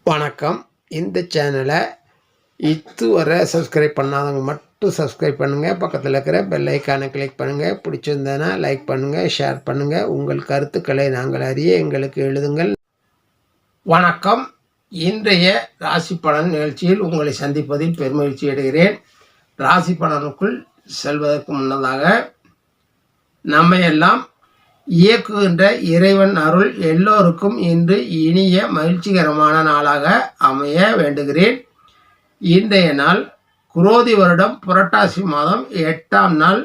வணக்கம். இந்த சேனலை இதுவரை சப்ஸ்கிரைப் பண்ணாதவங்க மட்டும் சப்ஸ்கிரைப் பண்ணுங்கள். பக்கத்தில் இருக்கிற பெல் ஐக்கானை கிளிக் பண்ணுங்கள். பிடிச்சிருந்தேன்னா லைக் பண்ணுங்கள், ஷேர் பண்ணுங்கள். உங்கள் கருத்துக்களை நாங்கள் அறிய எங்களுக்கு எழுதுங்கள். வணக்கம். இன்றைய ராசி பலன் நிகழ்ச்சியில் உங்களை சந்திப்பதில் பெருமகிழ்ச்சி அடைகிறேன். ராசி பலனுக்குள் செல்வதற்கு முன்னதாக நம்மையெல்லாம் இயக்குகின்ற இறைவன் அருள் எல்லோருக்கும் இன்று இனிய மகிழ்ச்சிகரமான நாளாக அமைய வேண்டுகிறேன். இன்றைய நாள் குரோதி வருடம் புரட்டாசி மாதம் 8ஆம் நாள்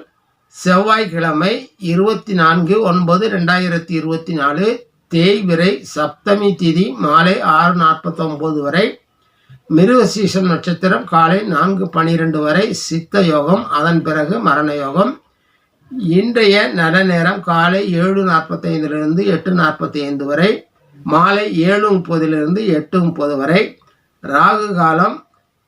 செவ்வாய்க்கிழமை 24/9/2024 தேய்பிறை சப்தமி திதி மாலை 6:49 வரை, மிருகசீஷம் நட்சத்திரம் காலை 4:12 வரை சித்த யோகம், அதன் பிறகு மரண யோகம். இன்றைய நல்ல நேரம் காலை 7:45 8:45 வரை, மாலை 7:30 8:30 வரை. ராகு காலம்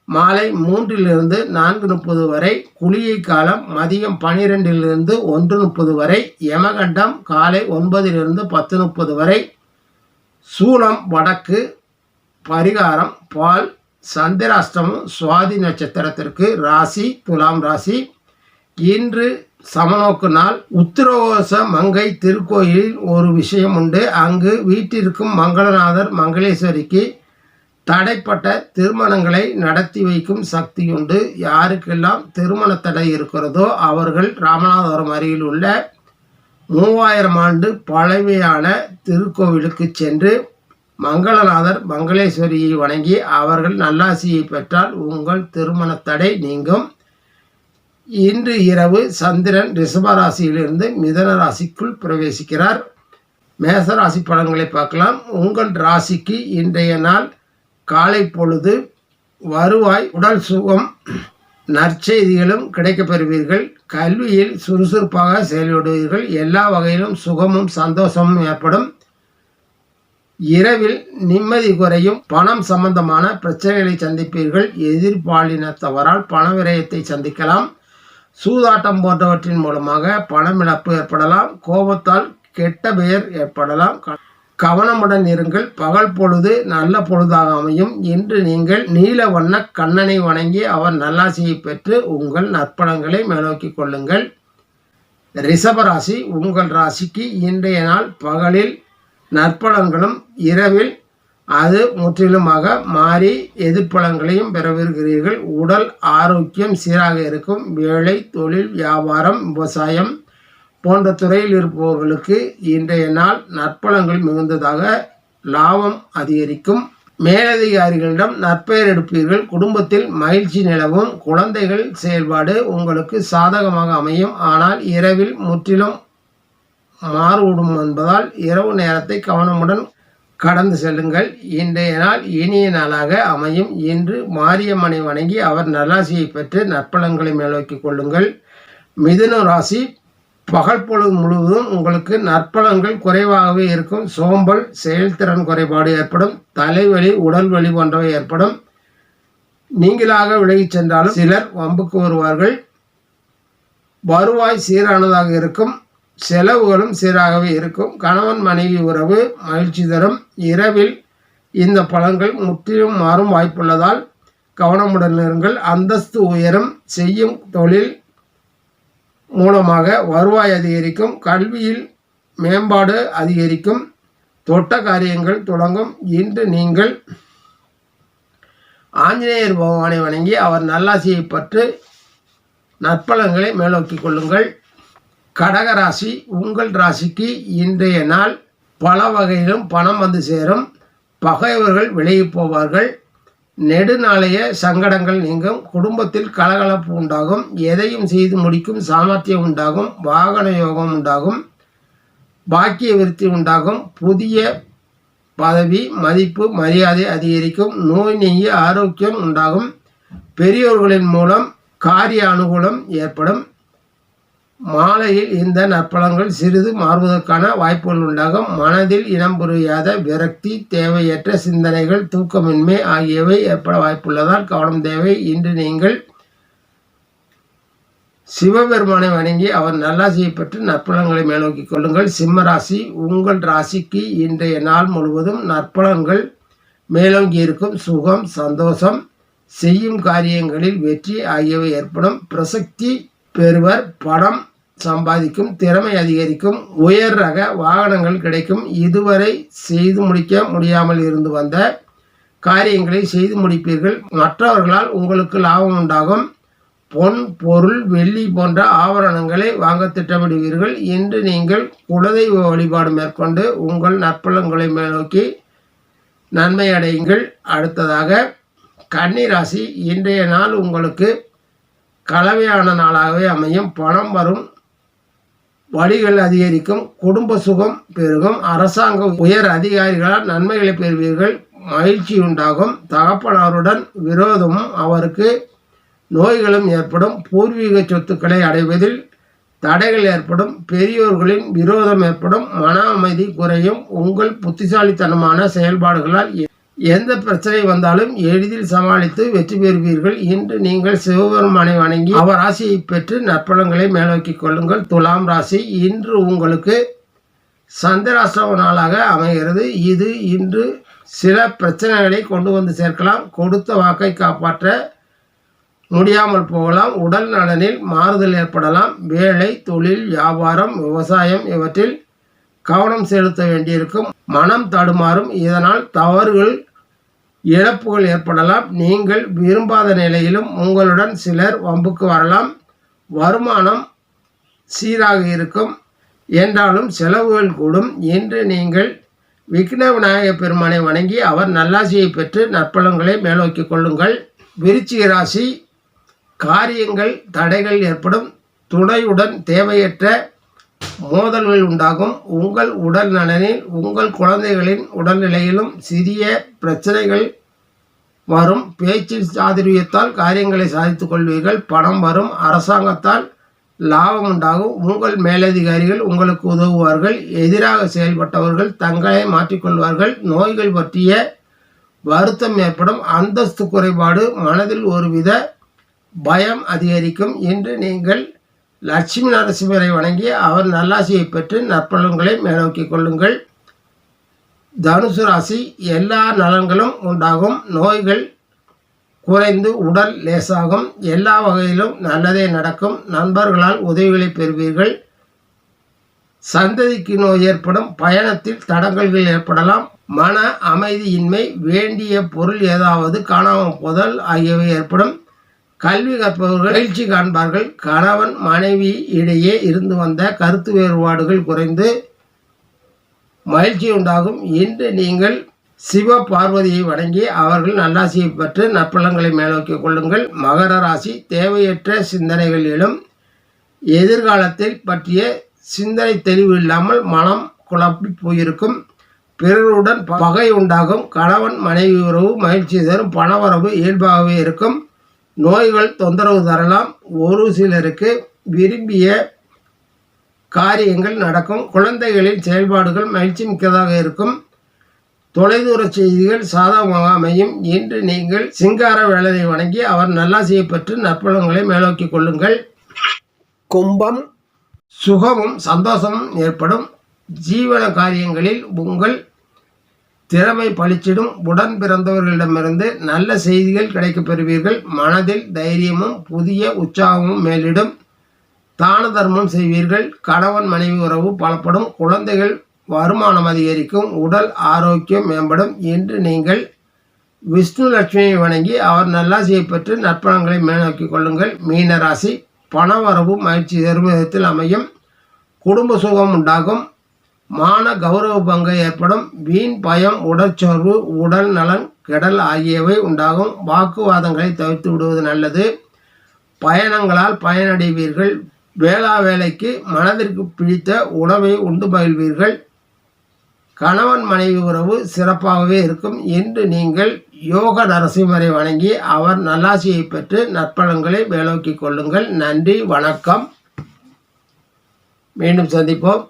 மாலை 3 4:30 வரை, குளிகை காலம் மதியம் 12 1:30 வரை, யமகண்டம் காலை 9 10:30 வரை, சூலம் வடக்கு, பரிகாரம் பால். சந்திராஷ்டமம் சுவாதி நட்சத்திரத்திற்கு, ராசி துலாம் ராசி. இன்று சமநோக்கு நாள். உத்திரகோச மங்கை திருக்கோயிலில் ஒரு விஷயம் உண்டு. அங்கு வீட்டிற்கும் மங்களநாதர் மங்களேஸ்வரிக்கு தடைப்பட்ட திருமணங்களை நடத்தி வைக்கும் சக்தி உண்டு. யாருக்கெல்லாம் திருமண தடை இருக்கிறதோ அவர்கள் ராமநாதபுரம் அருகில் உள்ள 3000 ஆண்டு பழமையான திருக்கோவிலுக்கு சென்று மங்களநாதர் மங்களேஸ்வரியை வணங்கி அவர்கள் நல்லாசியை பெற்றால் உங்கள் திருமண தடை நீங்கும். இன்று இரவு சந்திரன் ரிஷபராசியிலிருந்து மிதன ராசிக்குள் பிரவேசிக்கிறார். மேசராசி பலன்களை பார்க்கலாம். உங்கள் ராசிக்கு இன்றைய நாள் காலை பொழுது வருவாய், உடல் சுகம், நற்செய்திகளும் கிடைக்கப் பெறுவீர்கள். கல்வியில் சுறுசுறுப்பாக செயல்படுவீர்கள். எல்லா வகையிலும் சுகமும் சந்தோஷமும் ஏற்படும். இரவில் நிம்மதி குறையும். பணம் சம்பந்தமான பிரச்சனைகளை சந்திப்பீர்கள். எதிர்பாலினத்தவரால் பண விரயத்தை சந்திக்கலாம். சூதாட்டம் போன்றவற்றின் மூலமாக பணமிழப்பு ஏற்படலாம். கோபத்தால் கெட்ட பெயர் ஏற்படலாம். கவனமுடன் இருங்கள். பகல் பொழுது நல்ல பொழுதாக அமையும். இன்று நீங்கள் நீல வண்ண கண்ணனை வணங்கி அவர் நல்லாசியை பெற்று உங்கள் நற்பலன்களை மேலோக்கிக் கொள்ளுங்கள். ரிஷபராசி. உங்கள் ராசிக்கு இன்றைய நாள் பகலில் நற்பலன்களும் இரவில் அது முற்றிலுமாக மாறி எதிர்ப்பலன்களையும் பெறவிருக்கிறீர்கள். உடல் ஆரோக்கியம் சீராக இருக்கும். வேலை, தொழில், வியாபாரம், விவசாயம் போன்ற துறையில் இருப்பவர்களுக்கு இன்றைய நாள் நற்பலன்கள் மிகுந்ததாக லாபம் அதிகரிக்கும். மேலதிகாரிகளிடம் நற்பெயர் எடுப்பீர்கள். குடும்பத்தில் மகிழ்ச்சி நிலவும். குழந்தைகள் செயல்பாடு உங்களுக்கு சாதகமாக அமையும். ஆனால் இரவில் முற்றிலும் மாறுவிடும் என்பதால் இரவு நேரத்தை கவனமுடன் கடந்து செல்லுங்கள். இன்றைய நாள் இனிய நாளாக அமையும். இன்று மாரியம்மனை வணங்கி அவர் நல்லாசியை பெற்று நற்பலன்களை மேலோக்கிக் கொள்ளுங்கள். மிதுன ராசி. பகல் பொழுது முழுவதும் உங்களுக்கு நற்பலன்கள் குறைவாகவே இருக்கும். சோம்பல், செயல்திறன் குறைபாடு ஏற்படும். தலைவலி, உடல் வலி போன்றவை ஏற்படும். நீங்களாக விலகிச் சென்றாலும் சிலர் வம்புக்கு வருவார்கள். வருவாய் சீரானதாக இருக்கும். செலவுகளும் சீராகவே இருக்கும். கணவன் மனைவி உறவு மகிழ்ச்சி தரும். இரவில் இந்த பலன்கள் முற்றிலும் மாறும் வாய்ப்புள்ளதால் கவனமுடன் இருங்கள். அந்தஸ்து உயரும். செய்யும் தொழில் மூலமாக வருவாய் அதிகரிக்கும். கல்வியில் மேம்பாடு அதிகரிக்கும். தொட்ட காரியங்கள் தொடங்கும். இன்று நீங்கள் ஆஞ்சநேயர் பகவானை வணங்கி அவர் நல்லாசியை பெற்று நற்பலன்களை மேலோக்கிக் கொள்ளுங்கள். கடகராசி. உங்கள் ராசிக்கு இன்றைய நாள் பல வகையிலும் பணம் வந்து சேரும். பகைவர்கள் விலகி போவார்கள். நெடுநாளைய சங்கடங்கள் நீங்கும். குடும்பத்தில் கலகலப்பு உண்டாகும். எதையும் செய்து முடிக்கும் சாமர்த்தியம் உண்டாகும். வாகன யோகம் உண்டாகும். பாக்கிய விருத்தி உண்டாகும். புதிய பதவி, மதிப்பு, மரியாதை அதிகரிக்கும். நோய் நீங்கி ஆரோக்கியம் உண்டாகும். பெரியோர்களின் மூலம் காரிய அனுகூலம் ஏற்படும். மாலையில் இந்த நற்பலன்கள் சிறிது மாறுவதற்கான வாய்ப்புகள் உண்டாகும். மனதில் இனம் புரியாத விரக்தி, தேவையற்ற சிந்தனைகள், தூக்கமின்மை ஆகியவை ஏற்பட வாய்ப்புள்ளதால் கவனம் தேவை. இன்று நீங்கள் சிவபெருமானை வணங்கி அவர் நல்லாசியை பெற்று நற்பலன்களை மேலோக்கிக் கொள்ளுங்கள். சிம்ம ராசி. உங்கள் ராசிக்கு இன்றைய நாள் முழுவதும் நற்பலன்கள் மேலோங்கி இருக்கும். சுகம், சந்தோஷம், செய்யும் காரியங்களில் வெற்றி ஆகியவை ஏற்படும். பிரசக்தி பெறுவர். பணம் சம்பாதிக்கும். திறமை அதிகரிக்கும். உயர் ரக வாகனங்கள் கிடைக்கும். இதுவரை செய்து முடிக்க முடியாமல் இருந்து வந்த காரியங்களை செய்து முடிப்பீர்கள். மற்றவர்களால் உங்களுக்கு லாபம் உண்டாகும். பொன், பொருள், வெள்ளி போன்ற ஆபரணங்களை வாங்க திட்டமிடுவீர்கள். இன்று நீங்கள் குலதெய்வ வழிபாடு மேற்கொண்டு உங்கள் நற்பலன்களை மேலோக்கி நன்மை அடையுங்கள். அடுத்ததாக கன்னி ராசி. இன்றைய நாள் உங்களுக்கு கலவையான நாளாகவே அமையும். பணம் வரும். வழிகள் அதிகரிக்கும். குடும்ப சுகம் பெருகும். அரசாங்க உயர் அதிகாரிகளால் நன்மைகளை பெறுவீர்கள். மகிழ்ச்சி உண்டாகும். தகப்பனாருடன் விரோதமும் அவருக்கு நோய்களும் ஏற்படும். பூர்வீக சொத்துக்களை அடைவதில் தடைகள் ஏற்படும். பெரியோர்களின் விரோதம் ஏற்படும். மன அமைதி குறையும். உங்கள் புத்திசாலித்தனமான செயல்பாடுகளால் எந்த பிரச்சனை வந்தாலும் எளிதில் சமாளித்து வெற்றி பெறுவீர்கள். இன்று நீங்கள் சிவபெருமானை வணங்கி அவர் ஆசையை பெற்று நற்பலன்களை மேலோக்கிக் கொள்ளுங்கள். துலாம் ராசி. இன்று உங்களுக்கு சந்திராஷ்டம நாளாக அமைகிறது. இது இன்று சில பிரச்சனைகளை கொண்டு வந்து சேர்க்கலாம். கொடுத்த வாக்கை காப்பாற்ற முடியாமல் போகலாம். உடல் நலனில் மாறுதல் ஏற்படலாம். வேலை, தொழில், வியாபாரம், விவசாயம் இவற்றில் கவனம் செலுத்த வேண்டியிருக்கும். மனம் தடுமாறும். இதனால் தவறுகள், இழப்புகள் ஏற்படலாம். நீங்கள் விரும்பாத நிலையிலும் உங்களுடன் சிலர் வம்புக்கு வரலாம். வருமானம் சீராக இருக்கும் என்றாலும் செலவுகள் கூடும். இன்று நீங்கள் விக்ன விநாயக பெருமானை வணங்கி அவர் நல்லாசியை பெற்று நற்பலன்களை மேலோக்கிக் கொள்ளுங்கள். விருச்சிக ராசி. காரியங்கள் தடைகள் ஏற்படும். துணையுடன் தேவையற்ற மோதல்கள் உண்டாகும். உங்கள் உடல் நலனில் உங்கள் குழந்தைகளின் உடல்நிலையிலும் சிறிய பிரச்சனைகள் வரும். பேச்சில் சாதுரியத்தால் காரியங்களை சாதித்துக் கொள்வீர்கள். பணம் வரும். அரசாங்கத்தால் லாபம் உண்டாகும். உங்கள் மேலதிகாரிகள் உங்களுக்கு உதவுவார்கள். எதிராக செயல்பட்டவர்கள் தங்களை மாற்றிக்கொள்வார்கள். நோய்கள் பற்றிய வருத்தம் ஏற்படும். அந்தஸ்து குறைபாடு. மனதில் ஒருவித பயம் அதிகரிக்கும். இன்று நீங்கள் லட்சுமி நரசிம்மரை வணங்கி அவர் நல்லாசியை பெற்று நற்பலன்களை மேலோக்கிக் கொள்ளுங்கள். தனுசு ராசி. எல்லா நலன்களும் உண்டாகும். நோய்கள் குறைந்து உடல் லேசாகும். எல்லா வகையிலும் நல்லதே நடக்கும். நண்பர்களால் உதவிகளை பெறுவீர்கள். சந்ததிக்கு நோய் ஏற்படும். பயணத்தில் தடங்கல்கள் ஏற்படலாம். மன அமைதியின்மை. வேண்டிய பொருள் ஏதாவது காணாமல் போதல் ஆகியவை ஏற்படும். கல்வி கற்பவர்கள் மகிழ்ச்சி காண்பார்கள். கணவன் மனைவி இடையே இருந்து வந்த கருத்து வேறுபாடுகள் குறைந்து மகிழ்ச்சி உண்டாகும். இன்று நீங்கள் சிவ பார்வதியை வணங்கி அவர்கள் நல்லாசியை பெற்று நற்பலன்களை மேலோக்கிக் கொள்ளுங்கள். மகர ராசி. தேவையற்ற சிந்தனைகள் எழும். எதிர்காலத்தில் பற்றிய சிந்தனை தெளிவு இல்லாமல் மனம் குழப்பி போயிருக்கும். பிறருடன் பகை உண்டாகும். கணவன் மனைவி உறவு மகிழ்ச்சி தரும். பணவரவு இயல்பாகவே இருக்கும். நோய்கள் தொந்தரவு தரலாம். ஒரு சிலருக்கு விரும்பிய காரியங்கள் நடக்கும். குழந்தைகளின் செயல்பாடுகள் மகிழ்ச்சி மிக்கதாக இருக்கும். தொலைதூர செய்திகள் சாதகமாக அமையும். இன்று நீங்கள் சிங்கார வேலனை வணங்கி அவர் நல்லாசியை பெற்று நற்பலன்களை மேலோக்கிக் கொள்ளுங்கள். கும்பம். சுகமும் சந்தோஷமும் ஏற்படும். ஜீவன காரியங்களில் உங்கள் திறமை பளிச்சிடும். உடன் பிறந்தவர்களிடமிருந்து நல்ல செய்திகள் கிடைக்கப் பெறுவீர்கள். மனதில் தைரியமும் புதிய உற்சாகமும் மேலிடும். தான தர்மம் செய்வீர்கள். கணவன் மனைவி உறவு பலப்படும். குழந்தைகள் வருமானம் அதிகரிக்கும். உடல் ஆரோக்கியம் மேம்படும். இன்று நீங்கள் விஷ்ணு லட்சுமியை வணங்கி அவர் நல்லாசியை பெற்று நற்பலன்களை மேலோக்கிக் கொள்ளுங்கள். மீனராசி. பணவரவு மகிழ்ச்சி தரும் விதத்தில் அமையும். குடும்ப சுகம் உண்டாகும். மான கௌரவ பங்கு ஏற்படும். வீண் பயம், உடற்சோர்வு, உடல் நலன் கெடல் ஆகியவை உண்டாகும். வாக்குவாதங்களை தவிர்த்து விடுவது நல்லது. பயணங்களால் பயனடைவீர்கள். வேலைக்கு மனதிற்கு பிடித்த உணவை உண்டு மகிழ்வீர்கள். கணவன் மனைவி உறவு சிறப்பாகவே இருக்கும். இன்று நீங்கள் யோக நரசிம்மரை வணங்கி அவர் நல்லாசியை பெற்று நற்பலன்களை மேலோக்கிக் கொள்ளுங்கள். நன்றி, வணக்கம். மீண்டும் சந்திப்போம்.